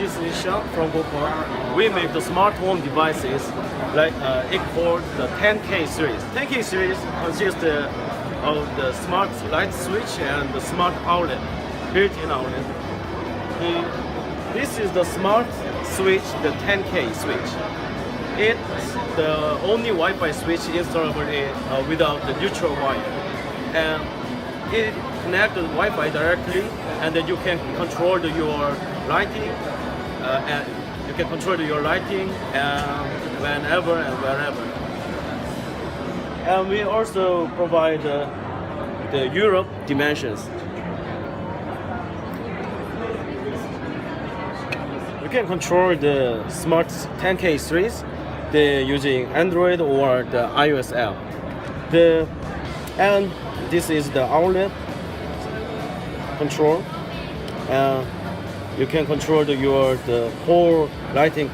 this is Sean from Goqual. We make the smart home devices like it called the 10K series. 10K series consists of the smart light switch and the smart outlet, built-in outlet. This is the smart switch, the 10K switch. It's the only Wi-Fi switch installable without the neutral wire, and it connects to Wi-Fi directly, and then you can control your lighting, and you can control your lighting whenever and wherever. And we also provide the Europe dimensions. You can control the smart 10K series using Android or the iOS app. And this is the outlet control. You can control the whole lighting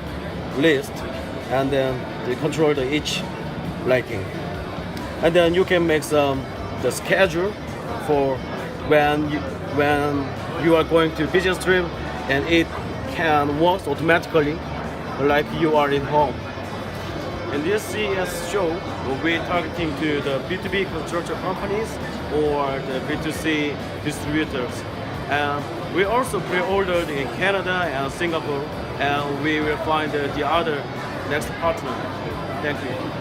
list, and then you control each lighting. And then you can make the schedule for when you are going to business trip, and it can work automatically like you are in home. In this CES show, we'll be targeting to the B2B construction companies or the B2C distributors. And we also pre-ordered in Canada and Singapore, and we will find the other next partner. Thank you.